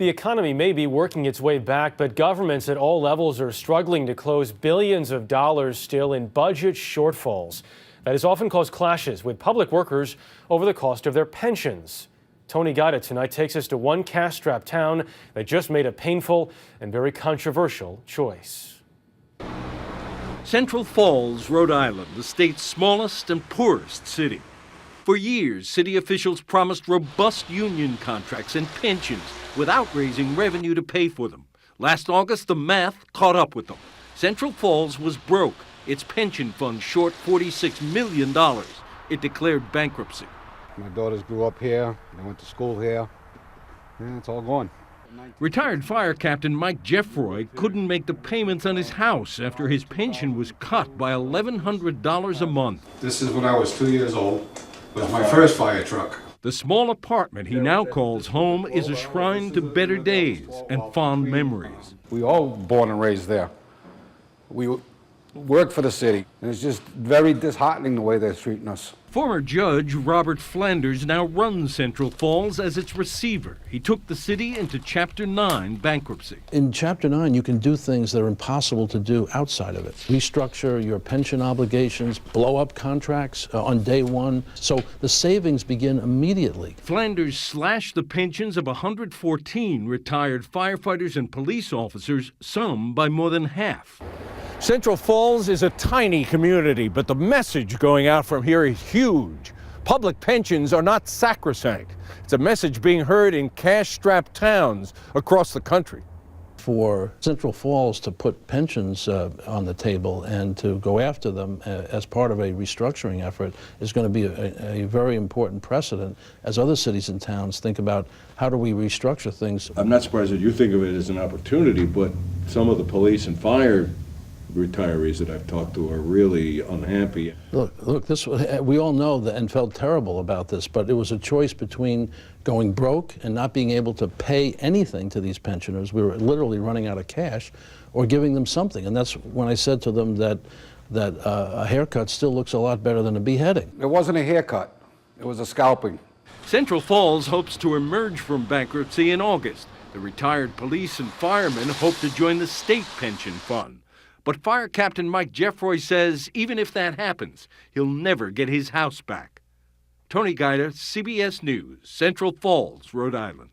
The economy may be working its way back, but governments at all levels are struggling to close billions of dollars still in budget shortfalls. That has often caused clashes with public workers over the cost of their pensions. Tony Guida tonight takes us to one cash-strapped town that just made a painful and very controversial choice. Central Falls, Rhode Island, the state's smallest and poorest city. For years, city officials promised robust union contracts and pensions without raising revenue to pay for them. Last August, the math caught up with them. Central Falls was broke, its pension fund short $46 million. It declared bankruptcy. My daughters grew up here, they went to school here, and it's all gone. Retired fire captain Mike Jeffroy couldn't make the payments on his house after his pension was cut by $1,100 a month. This is when I was 2 years old. It was my first fire truck. The small apartment he now calls home is a shrine to better days and fond memories. We all born and raised there. We work for the city, and it's just very disheartening the way they're treating us. Former Judge Robert Flanders now runs Central Falls as its receiver. He took the city into Chapter 9 bankruptcy. In Chapter 9, you can do things that are impossible to do outside of it. Restructure your pension obligations, blow up contracts on day one. So the savings begin immediately. Flanders slashed the pensions of 114 retired firefighters and police officers, some by more than half. Central Falls is a tiny community, but the message going out from here is huge. Public pensions are not sacrosanct. It's a message being heard in cash-strapped towns across the country. For Central Falls to put pensions on the table and to go after them as part of a restructuring effort is going to be a very important precedent as other cities and towns think about how do we restructure things. I'm not surprised that you think of it as an opportunity, but some of the police and fire retirees that I've talked to are really unhappy. Look, we all know that and felt terrible about this, but it was a choice between going broke and not being able to pay anything to these pensioners. We were literally running out of cash, or giving them something. And that's when I said to them that a haircut still looks a lot better than a beheading. It wasn't a haircut, it was a scalping. Central Falls hopes to emerge from bankruptcy in August. The retired police and firemen hope to join the state pension fund. But Fire Captain Mike Jeffroy says even if that happens, he'll never get his house back. Tony Guida, CBS News, Central Falls, Rhode Island.